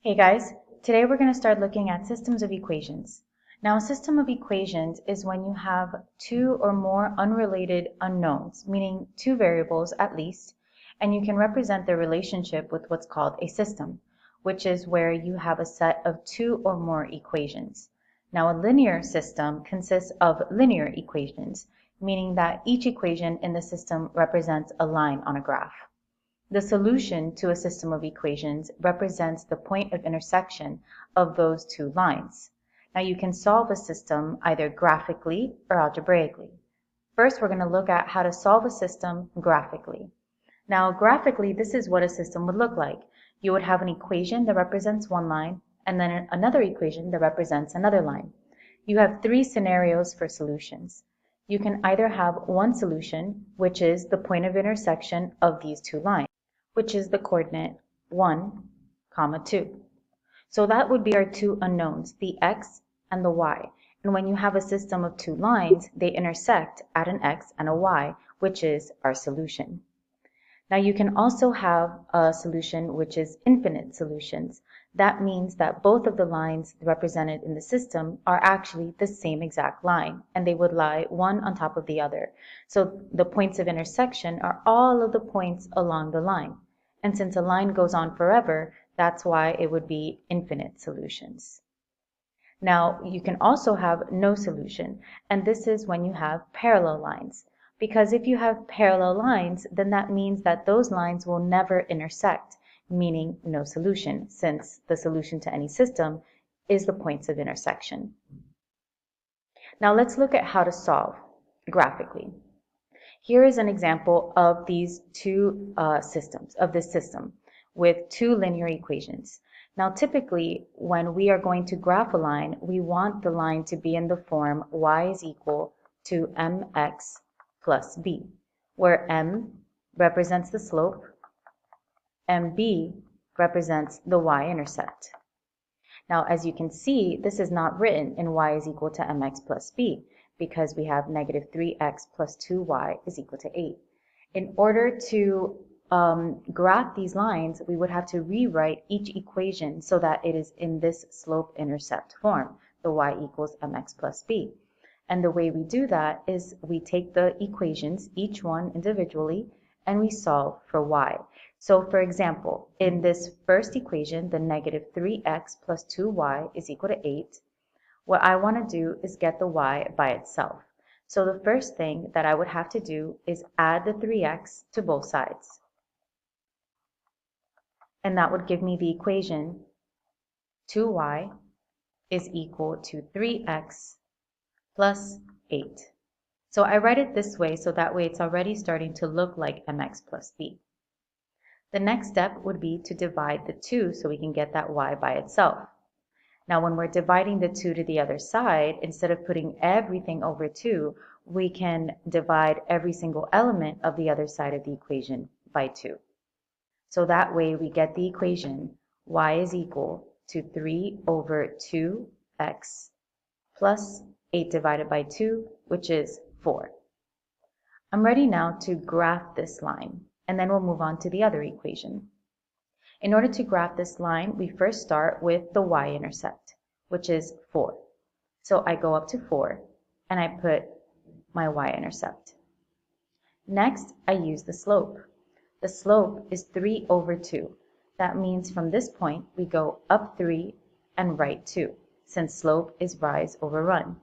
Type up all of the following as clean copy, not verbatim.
Hey guys, today we're going to start looking at systems of equations. Now, a system of equations is when you have two or more unrelated unknowns, meaning two variables at least, and you can represent their relationship with what's called a system, which is where you have a set of two or more equations. Now, a linear system consists of linear equations, meaning that each equation in the system represents a line on a graph. The solution to a system of equations represents the point of intersection of those two lines. Now you can solve a system either graphically or algebraically. First, we're going to look at how to solve a system graphically. Now graphically, this is what a system would look like. You would have an equation that represents one line and then another equation that represents another line. You have three scenarios for solutions. You can either have one solution, which is the point of intersection of these two lines, which is the coordinate 1, 2. So that would be our two unknowns, the x and the y. And when you have a system of two lines, they intersect at an x and a y, which is our solution. Now you can also have a solution which is infinite solutions. That means that both of the lines represented in the system are actually the same exact line, and they would lie one on top of the other. So the points of intersection are all of the points along the line. And since a line goes on forever, that's why it would be infinite solutions. Now, you can also have no solution, and this is when you have parallel lines. Because if you have parallel lines, then that means that those lines will never intersect, meaning no solution, since the solution to any system is the points of intersection. Now let's look at how to solve graphically. Here is an example of these two systems, of this system, with two linear equations. Now typically, when we are going to graph a line, we want the line to be in the form y is equal to mx plus b, where m represents the slope and b represents the y-intercept. Now, as you can see, this is not written in y is equal to mx plus b, because we have negative 3x plus 2y is equal to 8. In order to graph these lines, we would have to rewrite each equation so that it is in this slope-intercept form, the y equals mx plus b. And the way we do that is we take the equations, each one individually, and we solve for y. So for example, in this first equation, the negative 3x plus 2y is equal to 8, what I want to do is get the y by itself. So the first thing that I would have to do is add the 3x to both sides. And that would give me the equation 2y is equal to 3x plus 8. So I write it this way so that way it's already starting to look like mx plus b. The next step would be to divide the 2 so we can get that y by itself. Now when we're dividing the 2 to the other side, instead of putting everything over 2, we can divide every single element of the other side of the equation by 2. So that way we get the equation y is equal to 3 over 2x plus 8 divided by 2, which is 4. I'm ready now to graph this line, and then we'll move on to the other equation. In order to graph this line, we first start with the y-intercept, which is 4. So I go up to 4, and I put my y-intercept. Next, I use the slope. The slope is 3 over 2. That means from this point, we go up 3 and right 2, since slope is rise over run.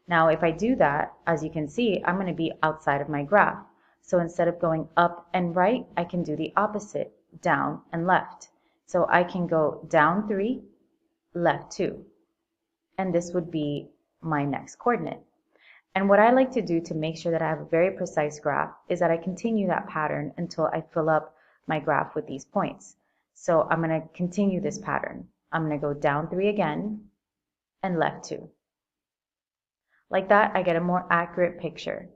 Now, if I do that, as you can see, I'm going to be outside of my graph. So instead of going up and right, I can do the opposite, down and left. So I can go down 3, left 2. And this would be my next coordinate. And what I like to do to make sure that I have a very precise graph is that I continue that pattern until I fill up my graph with these points. So I'm going to continue this pattern. I'm going to go down 3 again and left 2. Like that, I get a more accurate picture.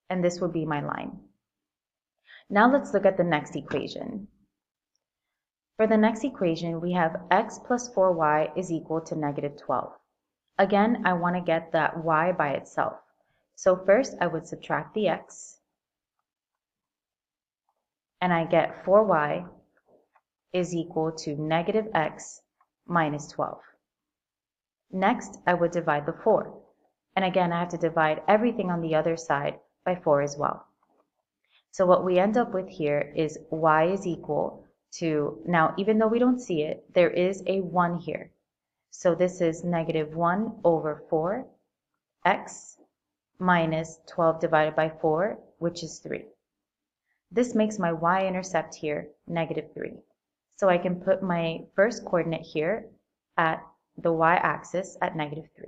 And this would be my line. Now let's look at the next equation. For the next equation, we have x plus 4y is equal to negative 12. Again, I want to get that y by itself. So first, I would subtract the x, and I get 4y is equal to negative x minus 12. Next, I would divide the 4. And again, I have to divide everything on the other side by 4 as well. So what we end up with here is y is equal to, now even though we don't see it, there is a 1 here. So this is negative 1 over 4, x minus 12 divided by 4, which is 3. This makes my y-intercept here negative 3. So I can put my first coordinate here at the y-axis at negative 3.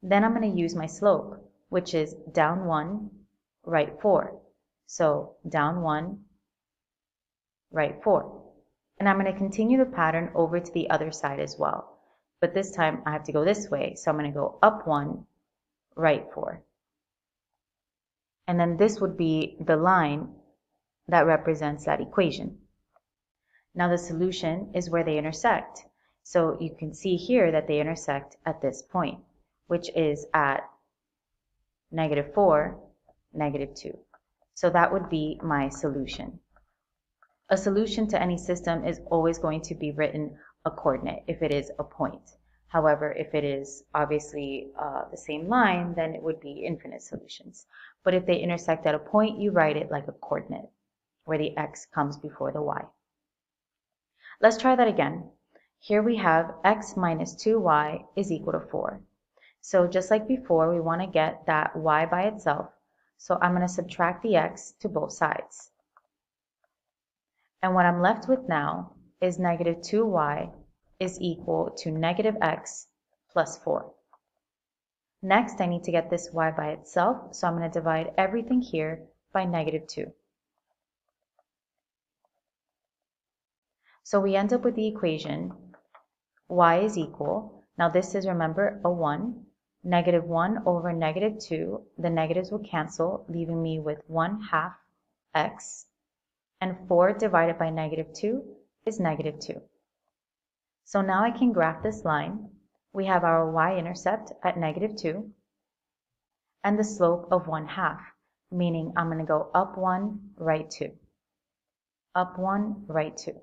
Then I'm going to use my slope, which is down 1, right 4. So down 1, right 4. And I'm going to continue the pattern over to the other side as well. But this time I have to go this way, so I'm going to go up 1, right 4. And then this would be the line that represents that equation. Now the solution is where they intersect. So you can see here that they intersect at this point, which is at negative 4, negative 2. So that would be my solution. A solution to any system is always going to be written a coordinate if it is a point. However, if it is obviously the same line, then it would be infinite solutions. But if they intersect at a point, you write it like a coordinate, where the x comes before the y. Let's try that again. Here we have x minus 2y is equal to 4. So just like before, we want to get that y by itself. So I'm going to subtract the x to both sides. And what I'm left with now is negative 2y is equal to negative x plus 4. Next, I need to get this y by itself, so I'm going to divide everything here by negative 2. So we end up with the equation y is equal, now this is, remember, a 1, negative 1 over negative 2, the negatives will cancel, leaving me with 1/2 x, and 4 divided by negative 2 is negative 2. So now I can graph this line. We have our y-intercept at negative 2 and the slope of 1/2, meaning I'm going to go up 1, right 2, up 1, right 2.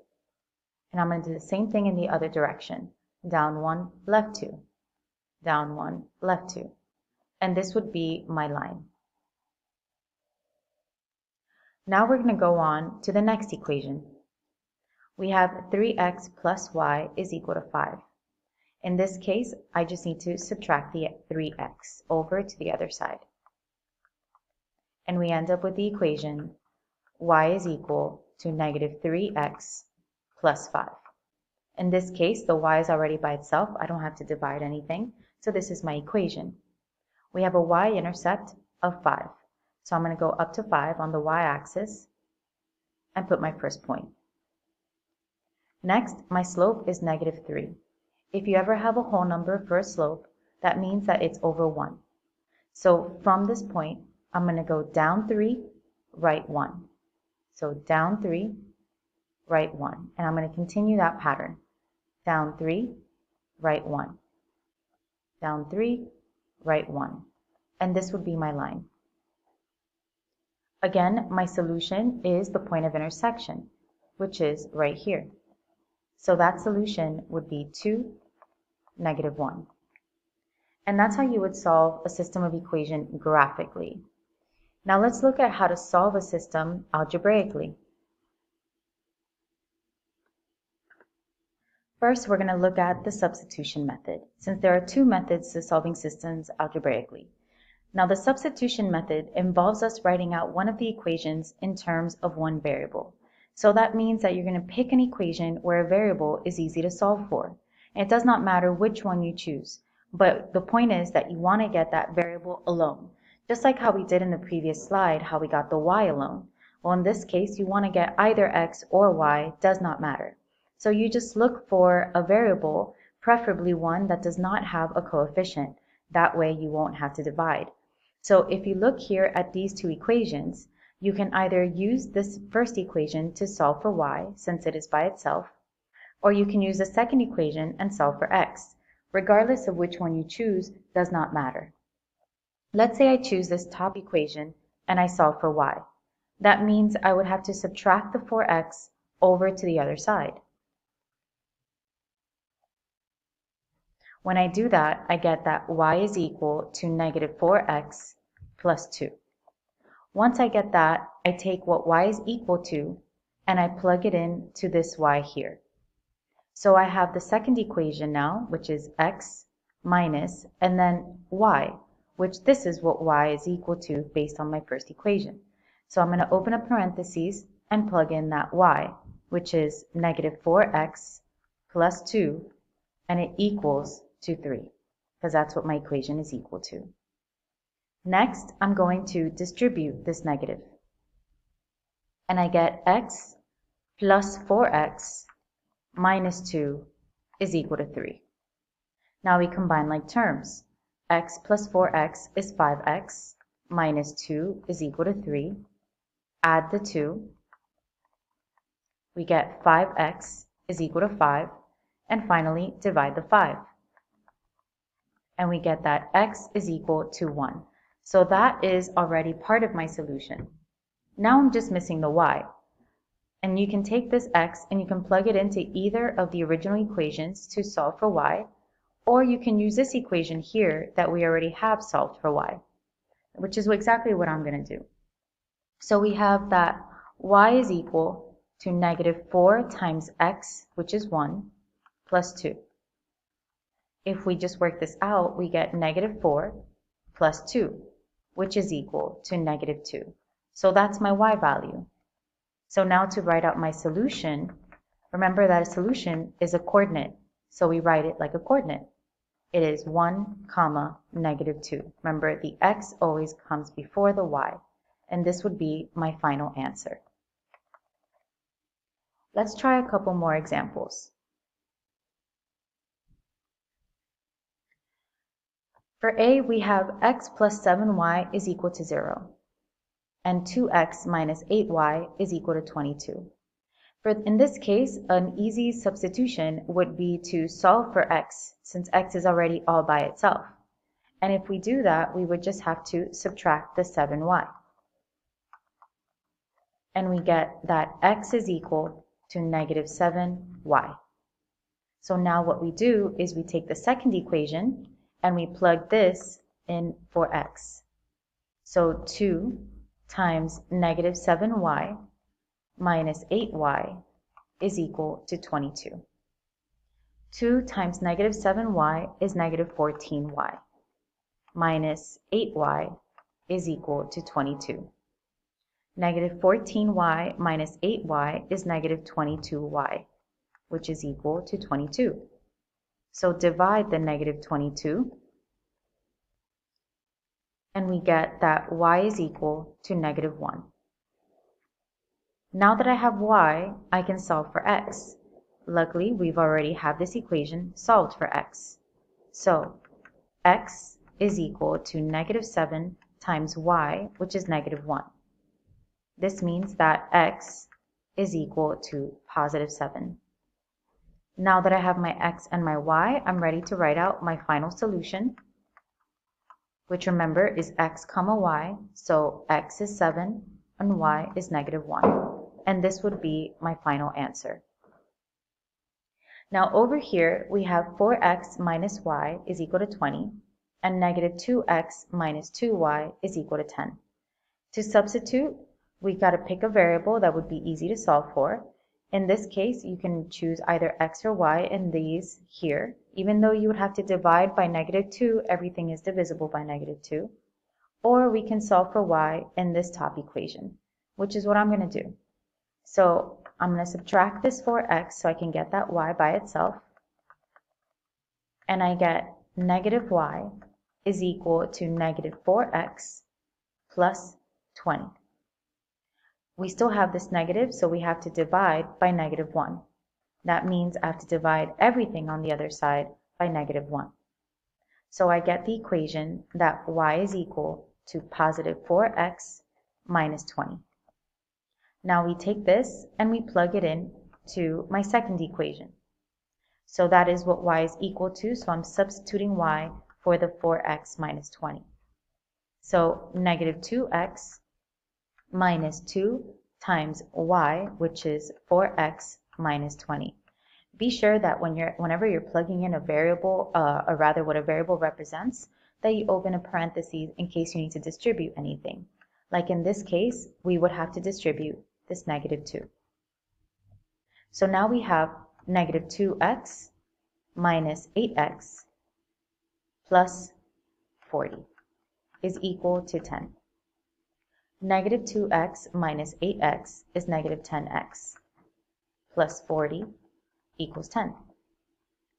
And I'm going to do the same thing in the other direction, down 1, left 2, down 1, left 2. And this would be my line. Now we're going to go on to the next equation. We have 3x plus y is equal to 5. In this case, I just need to subtract the 3x over to the other side. And we end up with the equation y is equal to negative 3x plus 5. In this case, the y is already by itself. I don't have to divide anything. So this is my equation. We have a y-intercept of 5. So I'm going to go up to 5 on the y-axis and put my first point. Next, my slope is negative 3. If you ever have a whole number for a slope, that means that it's over 1. So from this point, I'm going to go down 3, right 1. So down 3, right 1. And I'm going to continue that pattern. Down 3, right 1. Down 3, right 1. And this would be my line. Again, my solution is the point of intersection, which is right here. So that solution would be 2, negative 1. And that's how you would solve a system of equation graphically. Now let's look at how to solve a system algebraically. First, we're going to look at the substitution method, since there are two methods to solving systems algebraically. Now, the substitution method involves us writing out one of the equations in terms of one variable. So that means that you're going to pick an equation where a variable is easy to solve for. And it does not matter which one you choose, but the point is that you want to get that variable alone. Just like how we did in the previous slide, how we got the y alone. Well, in this case, you want to get either x or y, does not matter. So you just look for a variable, preferably one that does not have a coefficient. That way you won't have to divide. So if you look here at these two equations, you can either use this first equation to solve for y, since it is by itself, or you can use the second equation and solve for x. Regardless of which one you choose, does not matter. Let's say I choose this top equation and I solve for y. That means I would have to subtract the 4x over to the other side. When I do that, I get that y is equal to negative 4x plus 2. Once I get that, I take what y is equal to and I plug it in to this y here. So I have the second equation now, which is x minus, and then y, which this is what y is equal to based on my first equation. So I'm going to open up parentheses and plug in that y, which is negative 4x plus 2, and it equals to 3, because that's what my equation is equal to. Next, I'm going to distribute this negative, and I get x plus 4x minus 2 is equal to 3. Now we combine like terms. X plus 4x is 5x, minus 2 is equal to 3. Add the 2. We get 5x is equal to 5. And finally, divide the 5. And we get that x is equal to 1. So that is already part of my solution. Now I'm just missing the y. And you can take this x and you can plug it into either of the original equations to solve for y, or you can use this equation here that we already have solved for y, which is exactly what I'm going to do. So we have that y is equal to negative 4 times x, which is 1, plus 2. If we just work this out, we get negative 4 plus 2, which is equal to negative 2. So that's my y value. So now to write out my solution, remember that a solution is a coordinate, so we write it like a coordinate. It is 1, comma, negative 2. Remember, the x always comes before the y, and this would be my final answer. Let's try a couple more examples. For A, we have x plus 7y is equal to 0, and 2x minus 8y is equal to 22. In this case, an easy substitution would be to solve for x, since x is already all by itself. And if we do that, we would just have to subtract the 7y. And we get that x is equal to negative 7y. So now what we do is we take the second equation and we plug this in for x. So 2 times negative 7y minus 8y is equal to 22. 2 times negative 7y is negative 14y, minus 8y is equal to 22. Negative 14y minus 8y is negative 22y, which is equal to 22. So divide the negative 22, and we get that y is equal to negative 1. Now that I have y, I can solve for x. Luckily, we've already have this equation solved for x. So x is equal to negative 7 times y, which is negative 1. This means that x is equal to positive 7. Now that I have my x and my y, I'm ready to write out my final solution, which remember is x comma y, so x is 7 and y is negative 1. And this would be my final answer. Now over here, we have 4x minus y is equal to 20, and negative 2x minus 2y is equal to 10. To substitute, we've got to pick a variable that would be easy to solve for. In this case, you can choose either x or y in these here. Even though you would have to divide by negative 2, everything is divisible by negative 2. Or we can solve for y in this top equation, which is what I'm going to do. So I'm going to subtract this 4x so I can get that y by itself. And I get negative y is equal to negative 4x plus 20. We still have this negative, so we have to divide by negative 1. That means I have to divide everything on the other side by negative 1. So I get the equation that y is equal to positive 4x minus 20. Now we take this and we plug it in to my second equation. So that is what y is equal to, so I'm substituting y for the 4x minus 20. So negative 2x minus 2 times y, which is 4x minus 20. Be sure that whenever you're plugging in a variable, or rather what a variable represents, that you open a parenthesis in case you need to distribute anything. Like in this case, we would have to distribute this negative 2. So now we have negative 2x minus 8x plus 40 is equal to 10. Negative 2x minus 8x is negative 10x plus 40 equals 10.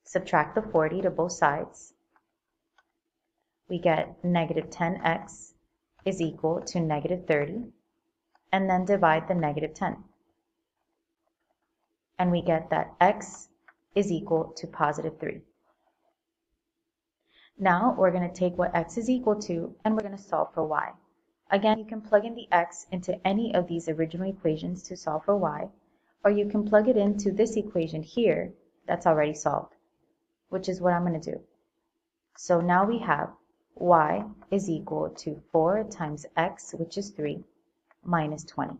Subtract the 40 to both sides. We get negative 10x is equal to negative 30, and then divide the negative 10. And we get that x is equal to positive 3. Now we're going to take what x is equal to and we're going to solve for y. Again, you can plug in the x into any of these original equations to solve for y, or you can plug it into this equation here that's already solved, which is what I'm going to do. So now we have y is equal to 4 times x, which is 3, minus 20.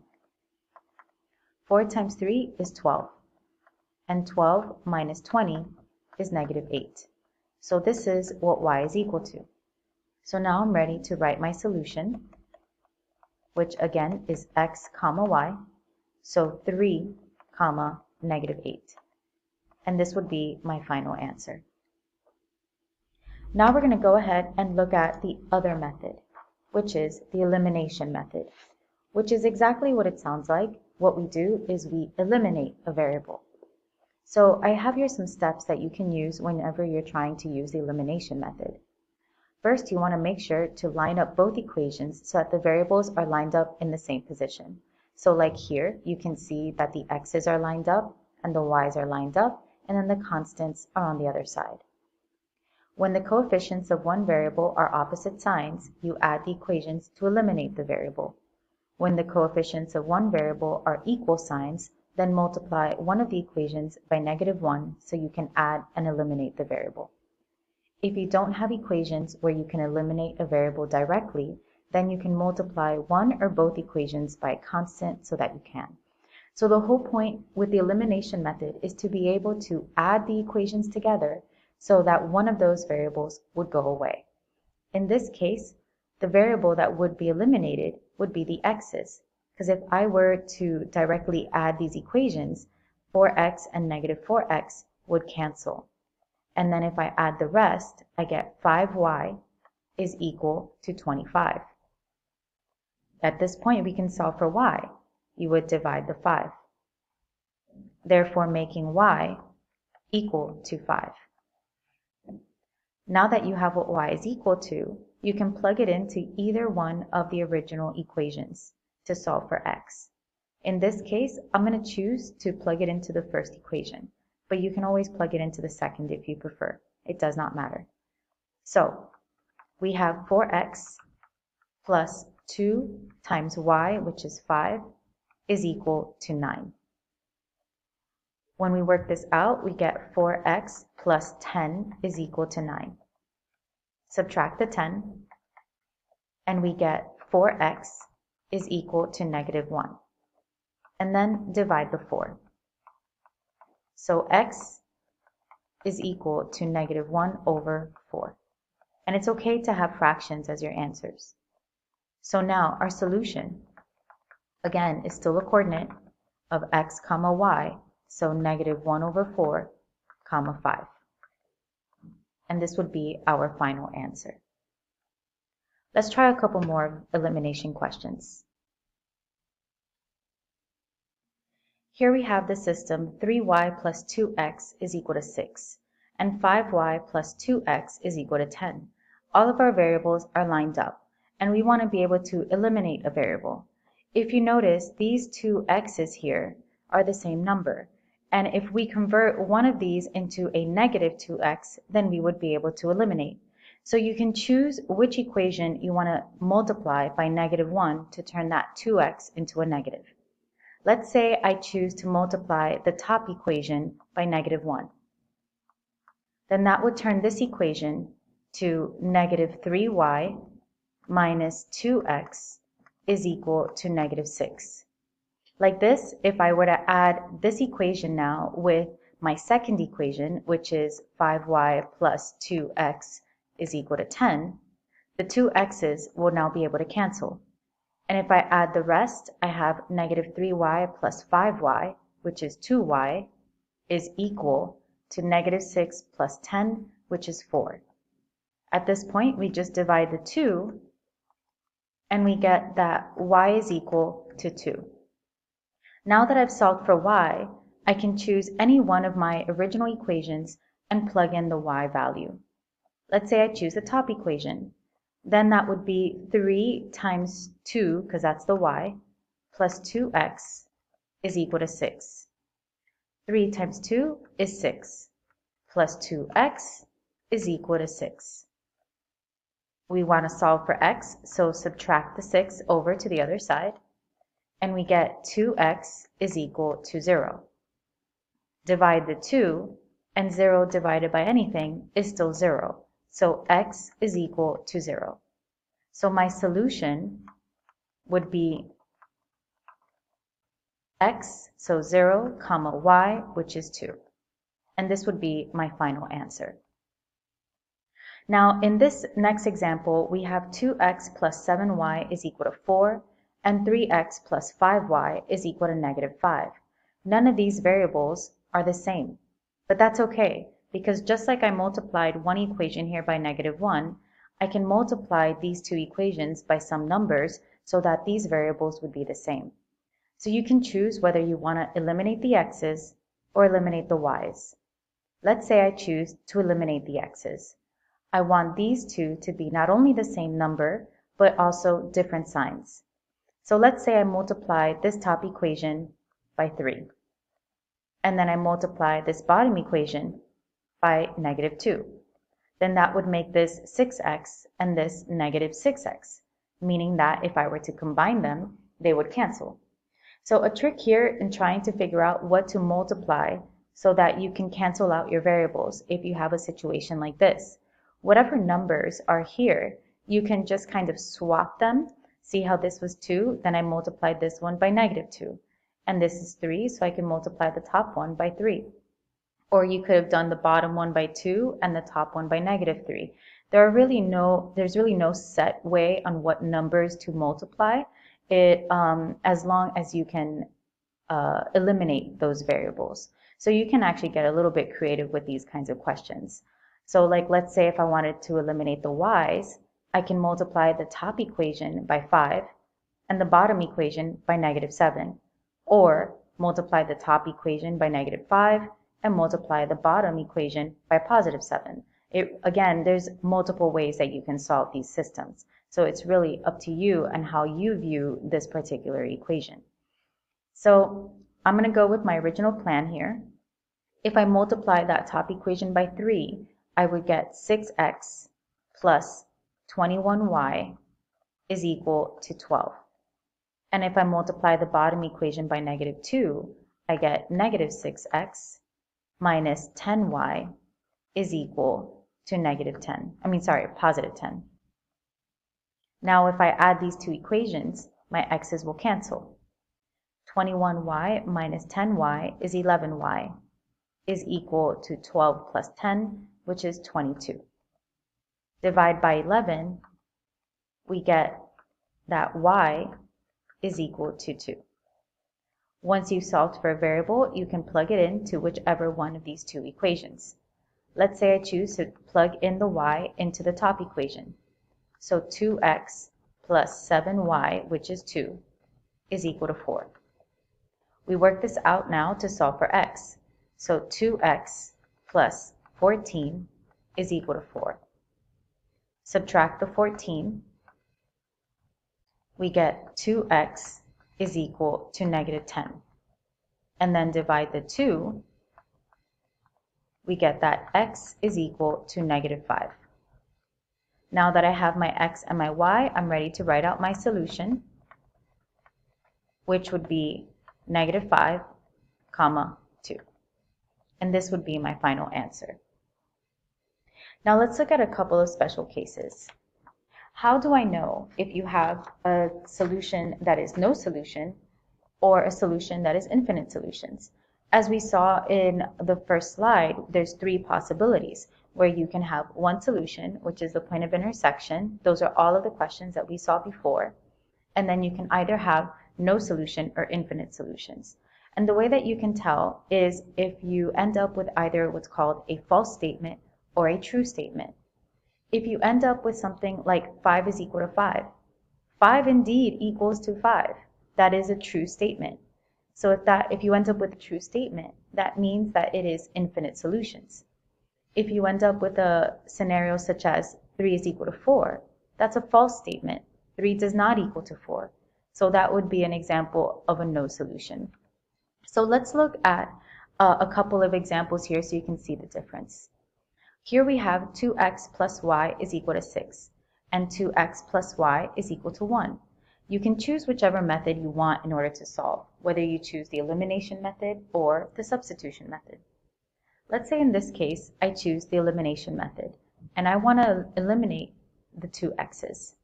4 times 3 is 12, and 12 minus 20 is negative 8. So this is what y is equal to. So now I'm ready to write my solution, which again is x comma y, so 3 comma negative 8. And this would be my final answer. Now we're going to go ahead and look at the other method, which is the elimination method, which is exactly what it sounds like. What we do is we eliminate a variable. So I have here some steps that you can use whenever you're trying to use the elimination method. First, you want to make sure to line up both equations so that the variables are lined up in the same position. So like here, you can see that the x's are lined up and the y's are lined up, and then the constants are on the other side. When the coefficients of one variable are opposite signs, you add the equations to eliminate the variable. When the coefficients of one variable are equal signs, then multiply one of the equations by negative 1 so you can add and eliminate the variable. If you don't have equations where you can eliminate a variable directly, then you can multiply one or both equations by a constant so that you can. So the whole point with the elimination method is to be able to add the equations together so that one of those variables would go away. In this case, the variable that would be eliminated would be the x's, because if I were to directly add these equations, 4x and negative 4x would cancel. And then if I add the rest, I get 5y is equal to 25. At this point, we can solve for y. You would divide the 5, therefore making y equal to 5. Now that you have what y is equal to, you can plug it into either one of the original equations to solve for x. In this case, I'm going to choose to plug it into the first equation, but you can always plug it into the second if you prefer. It does not matter. So we have 4x plus 2 times y, which is 5, is equal to 9. When we work this out, we get 4x plus 10 is equal to 9. Subtract the 10, and we get 4x is equal to negative 1. And then divide the 4. So x is equal to negative 1 over 4. And it's okay to have fractions as your answers. So now our solution, again, is still a coordinate of x comma y, so negative 1 over 4 comma 5. And this would be our final answer. Let's try a couple more elimination questions. Here we have the system 3y plus 2x is equal to 6, and 5y plus 2x is equal to 10. All of our variables are lined up, and we want to be able to eliminate a variable. If you notice, these two x's here are the same number, and if we convert one of these into a negative 2x, then we would be able to eliminate. So you can choose which equation you want to multiply by negative 1 to turn that 2x into a negative. Let's say I choose to multiply the top equation by negative 1. Then that would turn this equation to negative 3y minus 2x is equal to negative 6. Like this, if I were to add this equation now with my second equation, which is 5y plus 2x is equal to 10, the two x's will now be able to cancel. And if I add the rest, I have negative 3y plus 5y, which is 2y, is equal to negative 6 plus 10, which is 4. At this point, we just divide the 2, and we get that y is equal to 2. Now that I've solved for y, I can choose any one of my original equations and plug in the y value. Let's say I choose the top equation. Then that would be 3 times 2, because that's the y, plus 2x is equal to 6. 3 times 2 is 6, plus 2x is equal to 6. We want to solve for x, so subtract the 6 over to the other side, and we get 2x is equal to 0. Divide the 2, and 0 divided by anything is still 0. So x is equal to 0. So my solution would be x, so 0, comma y, which is 2. And this would be my final answer. Now, in this next example, we have 2x plus 7y is equal to 4, and 3x plus 5y is equal to negative 5. None of these variables are the same, but that's okay, because just like I multiplied one equation here by negative 1, I can multiply these two equations by some numbers so that these variables would be the same. So you can choose whether you want to eliminate the x's or eliminate the y's. Let's say I choose to eliminate the x's. I want these two to be not only the same number, but also different signs. So let's say I multiply this top equation by 3. And then I multiply this bottom equation by negative 2. Then that would make this 6x and this negative 6x, meaning that if I were to combine them, they would cancel. So a trick here in trying to figure out what to multiply so that you can cancel out your variables if you have a situation like this. Whatever numbers are here, you can just kind of swap them. See how this was 2, then I multiplied this one by negative 2. And this is 3, so I can multiply the top one by 3. Or you could have done the bottom one by 2 and the top one by negative 3. There's really no set way on what numbers to multiply, as long as you can eliminate those variables. So you can actually get a little bit creative with these kinds of questions. So like, let's say if I wanted to eliminate the y's, I can multiply the top equation by 5 and the bottom equation by negative 7. Or multiply the top equation by negative 5 and multiply the bottom equation by positive 7. Again, there's multiple ways that you can solve these systems. So it's really up to you and how you view this particular equation. So I'm going to go with my original plan here. If I multiply that top equation by 3, I would get 6x plus 21y is equal to 12. And if I multiply the bottom equation by negative 2, I get negative 6x minus 10y is equal to positive 10. Now if I add these two equations, my x's will cancel. 21y minus 10y is 11y is equal to 12 plus 10, which is 22. Divide by 11, we get that y is equal to 2. Once you've solved for a variable, you can plug it into whichever one of these two equations. Let's say I choose to plug in the y into the top equation. So 2x plus 7y, which is 2, is equal to 4. We work this out now to solve for x. So 2x plus 14 is equal to 4. Subtract the 14. We get 2x is equal to negative 10. And then divide the 2, we get that x is equal to negative 5. Now that I have my x and my y, I'm ready to write out my solution, which would be negative 5, comma 2. And this would be my final answer. Now let's look at a couple of special cases. How do I know if you have a solution that is no solution or a solution that is infinite solutions. As we saw in the first slide, there's three possibilities where you can have one solution, which is the point of intersection. Those are all of the questions that we saw before. And then you can either have no solution or infinite solutions. And the way that you can tell is if you end up with either what's called a false statement or a true statement. If you end up with something like 5 is equal to 5, 5 indeed equals to 5. That is a true statement. So if you end up with a true statement, that means that it is infinite solutions. If you end up with a scenario such as 3 is equal to 4, that's a false statement. 3 does not equal to 4. So that would be an example of a no solution. So let's look at a couple of examples here so you can see the difference. Here we have 2x plus y is equal to 6, and 2x plus y is equal to 1. You can choose whichever method you want in order to solve, whether you choose the elimination method or the substitution method. Let's say in this case, I choose the elimination method, and I want to eliminate the two x's.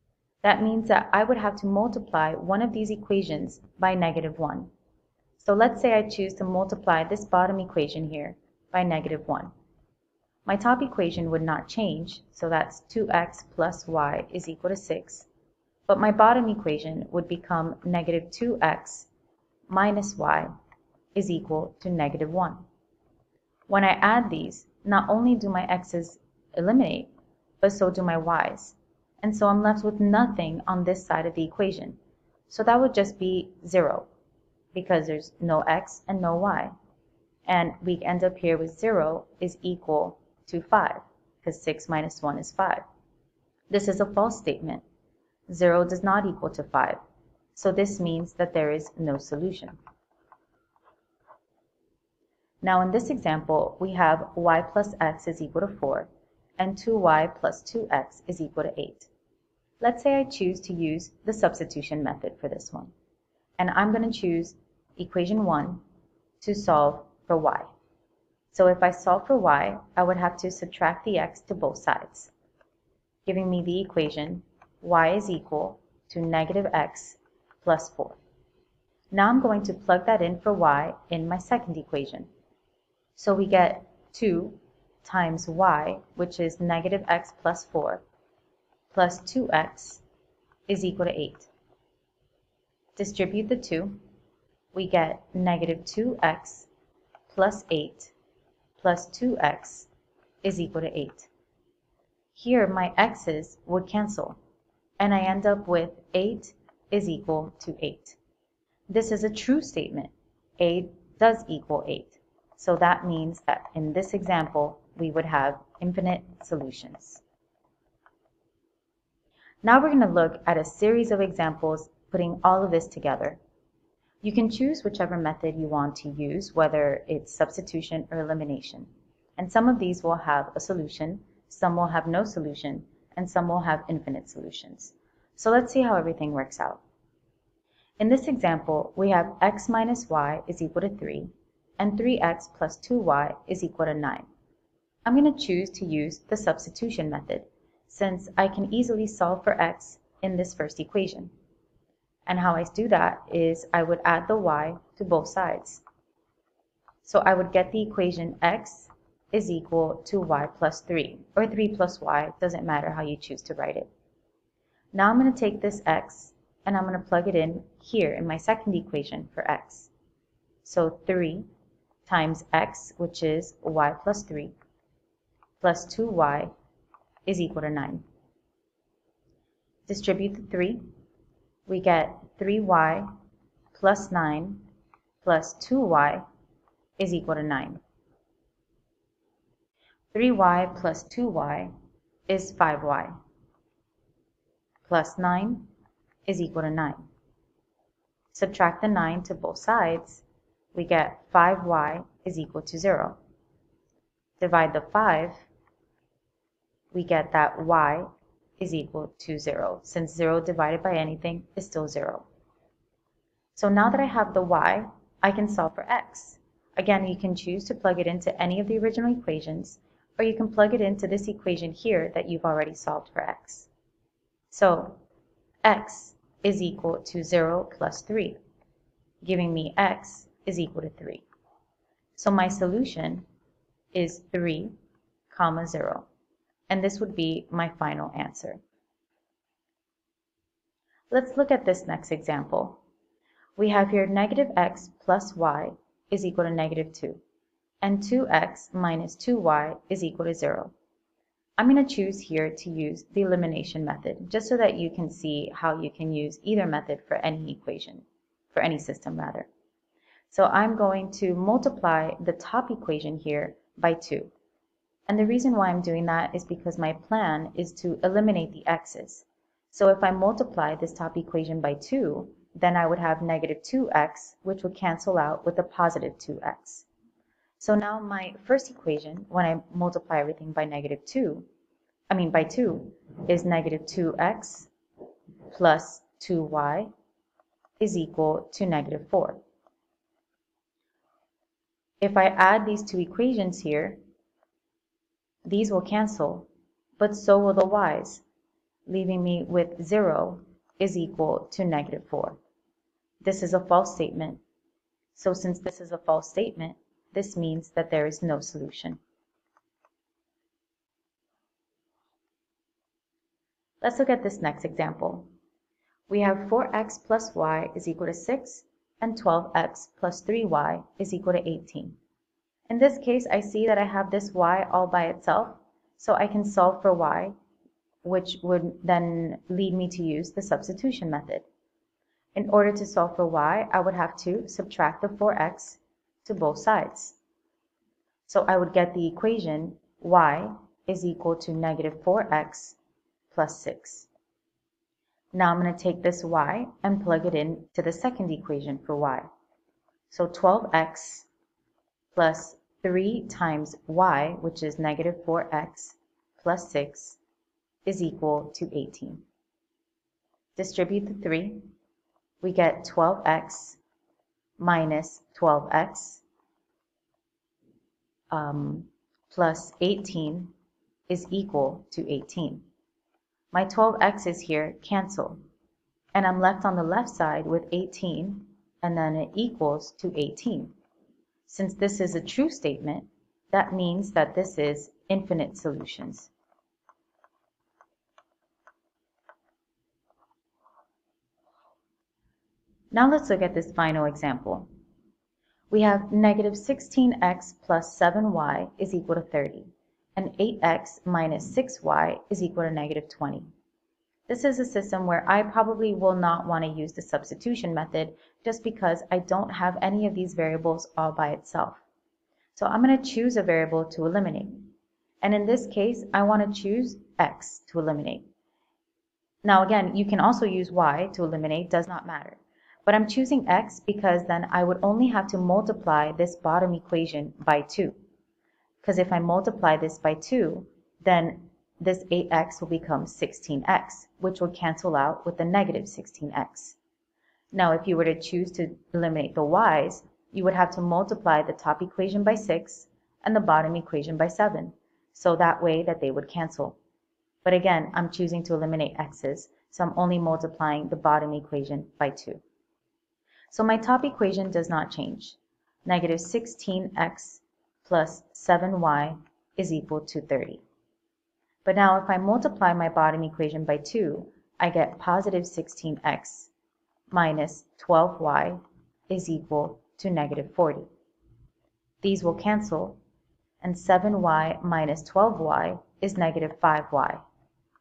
That means that I would have to multiply one of these equations by -1. So let's say I choose to multiply this bottom equation here by -1. My top equation would not change, so that's 2x plus y is equal to 6. But my bottom equation would become -2x minus y is equal to -1. When I add these, not only do my x's eliminate, but so do my y's. And so I'm left with nothing on this side of the equation. So that would just be 0, because there's no x and no y. And we end up here with 0 is equal to 5, because 6 minus 1 is 5. This is a false statement. 0 does not equal to 5. So this means that there is no solution. Now in this example, we have y plus x is equal to 4, and 2y plus 2x is equal to 8. Let's say I choose to use the substitution method for this one. And I'm going to choose equation 1 to solve for y. So if I solve for y, I would have to subtract the x to both sides, giving me the equation y is equal to -x plus 4. Now I'm going to plug that in for y in my second equation. So we get 2 times y, which is -x plus 4, plus 2x is equal to 8. Distribute the 2, we get -2x plus 8 plus 2x is equal to 8. Here my x's would cancel, and I end up with 8 is equal to 8. This is a true statement. 8 does equal 8. So that means that in this example, we would have infinite solutions. Now we're going to look at a series of examples putting all of this together. You can choose whichever method you want to use, whether it's substitution or elimination. And some of these will have a solution, some will have no solution, and some will have infinite solutions. So let's see how everything works out. In this example, we have x minus y is equal to 3, and 3x plus 2y is equal to 9. I'm going to choose to use the substitution method, since I can easily solve for x in this first equation. And how I do that is I would add the y to both sides. So I would get the equation x is equal to y plus 3, or 3 plus y, doesn't matter how you choose to write it. Now I'm going to take this x and I'm going to plug it in here in my second equation for x. So 3 times x, which is y plus 3, plus 2y is equal to 9. Distribute the 3. We get 3y plus 9 plus 2y is equal to 9. 3y plus 2y is 5y, plus 9 is equal to 9. Subtract the 9 to both sides, we get 5y is equal to 0. Divide the 5, we get that y is equal to 0, since 0 divided by anything is still 0. So now that I have the y, I can solve for x. Again, you can choose to plug it into any of the original equations, or you can plug it into this equation here that you've already solved for x. So x is equal to 0 plus 3, giving me x is equal to 3. So my solution is 3, 0. And this would be my final answer. Let's look at this next example. We have here negative x plus y is equal to negative 2, and 2x minus 2y is equal to 0. I'm going to choose here to use the elimination method, just so that you can see how you can use either method for any equation, for any system rather. So I'm going to multiply the top equation here by 2. And the reason why I'm doing that is because my plan is to eliminate the x's. So if I multiply this top equation by 2, then I would have negative 2x, which would cancel out with a positive 2x. So now my first equation, when I multiply everything by by 2, is negative 2x plus 2y is equal to negative 4. If I add these two equations here, these will cancel, but so will the y's, leaving me with 0 is equal to negative 4. This is a false statement. So since this is a false statement, this means that there is no solution. Let's look at this next example. We have 4x plus y is equal to 6, and 12x plus 3y is equal to 18. In this case, I see that I have this y all by itself, so I can solve for y, which would then lead me to use the substitution method. In order to solve for y, I would have to subtract the 4x to both sides. So I would get the equation y is equal to negative 4x plus 6. Now I'm going to take this y and plug it in to the second equation for y. So 12x plus 3 times y, which is negative 4x plus 6, is equal to 18. Distribute the 3. We get 12x minus 12x plus 18 is equal to 18. My 12x's here cancel, and I'm left on the left side with 18, and then it equals to 18. Since this is a true statement, that means that this is infinite solutions. Now let's look at this final example. We have negative 16x plus 7y is equal to 30, and 8x minus 6y is equal to negative 20. This is a system where I probably will not want to use the substitution method just because I don't have any of these variables all by itself. So I'm going to choose a variable to eliminate. And in this case, I want to choose x to eliminate. Now again, you can also use y to eliminate, does not matter. But I'm choosing x because then I would only have to multiply this bottom equation by 2. Because if I multiply this by 2, then this 8x will become 16x, which will cancel out with the negative 16x. Now if you were to choose to eliminate the y's, you would have to multiply the top equation by 6 and the bottom equation by 7, so that way that they would cancel. But again, I'm choosing to eliminate x's, so I'm only multiplying the bottom equation by 2. So my top equation does not change. Negative 16x plus 7y is equal to 30. But now if I multiply my bottom equation by 2, I get positive 16x minus 12y is equal to negative 40. These will cancel, and 7y minus 12y is negative 5y,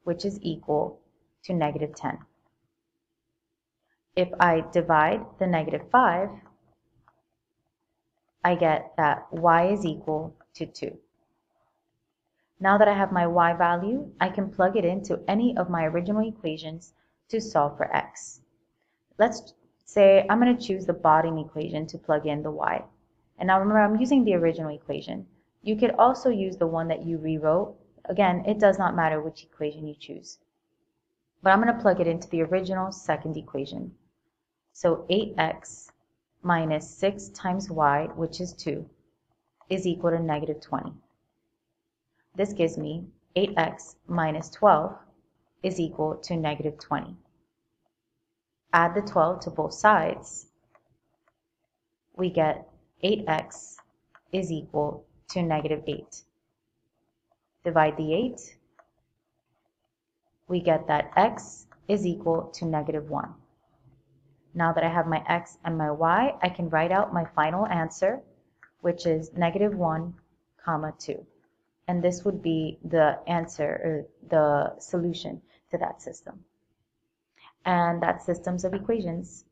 which is equal to negative 10. If I divide the negative 5, I get that y is equal to 2. Now that I have my y value, I can plug it into any of my original equations to solve for x. Let's say I'm going to choose the bottom equation to plug in the y. And now remember, I'm using the original equation. You could also use the one that you rewrote. Again, it does not matter which equation you choose. But I'm going to plug it into the original second equation. So 8x minus 6 times y, which is 2, is equal to negative 20. This gives me 8x minus 12 is equal to negative 20. Add the 12 to both sides, we get 8x is equal to negative 8. Divide the 8, we get that x is equal to negative 1. Now that I have my x and my y, I can write out my final answer, which is negative 1, comma 2. And this would be the answer, or the solution to that system. And that's systems of equations.